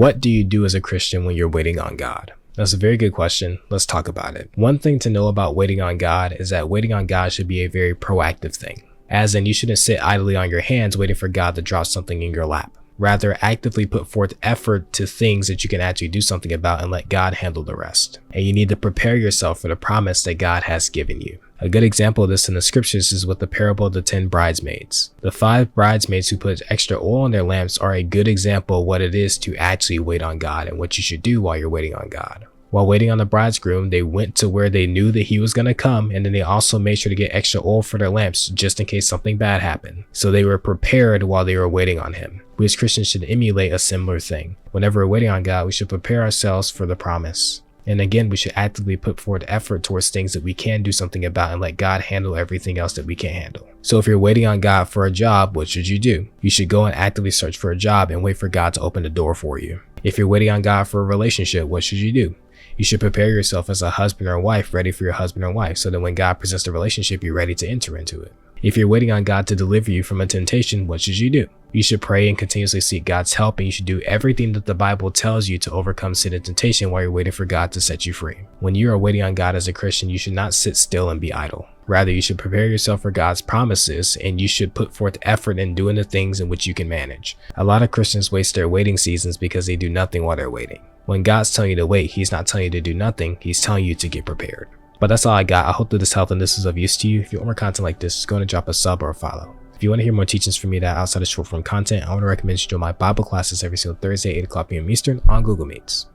What do you do as a Christian when you're waiting on God? That's a very good question. Let's talk about it. One thing to know about waiting on God is that waiting on God should be a very proactive thing. As in, you shouldn't sit idly on your hands waiting for God to drop something in your lap. Rather, actively put forth effort to things that you can actually do something about and let God handle the rest. And you need to prepare yourself for the promise that God has given you. A good example of this in the scriptures is with the parable of the 10 bridesmaids. The 5 bridesmaids who put extra oil on their lamps are a good example of what it is to actually wait on God and what you should do while you're waiting on God. While waiting on the bridegroom, they went to where they knew that he was going to come, and then they also made sure to get extra oil for their lamps just in case something bad happened. So they were prepared while they were waiting on him. We as Christians should emulate a similar thing. Whenever we're waiting on God, we should prepare ourselves for the promise. And again, we should actively put forward effort towards things that we can do something about and let God handle everything else that we can't handle. So if you're waiting on God for a job, what should you do? You should go and actively search for a job and wait for God to open the door for you. If you're waiting on God for a relationship, what should you do? You should prepare yourself as a husband or wife ready for your husband or wife so that when God presents the relationship, you're ready to enter into it. If you're waiting on God to deliver you from a temptation, what should you do? You should pray and continuously seek God's help, and you should do everything that the Bible tells you to overcome sin and temptation while you're waiting for God to set you free. When you are waiting on God as a Christian, you should not sit still and be idle. Rather, you should prepare yourself for God's promises, and you should put forth effort in doing the things in which you can manage. A lot of Christians waste their waiting seasons because they do nothing while they're waiting. When God's telling you to wait, he's not telling you to do nothing, he's telling you to get prepared. But that's all I got. I hope that this helped and this is of use to you. If you want more content like this, just go and drop a sub or a follow. If you want to hear more teachings from me that are outside of short form content, I want to recommend you join my Bible classes every single Thursday, 8 o'clock p.m. Eastern on Google Meets.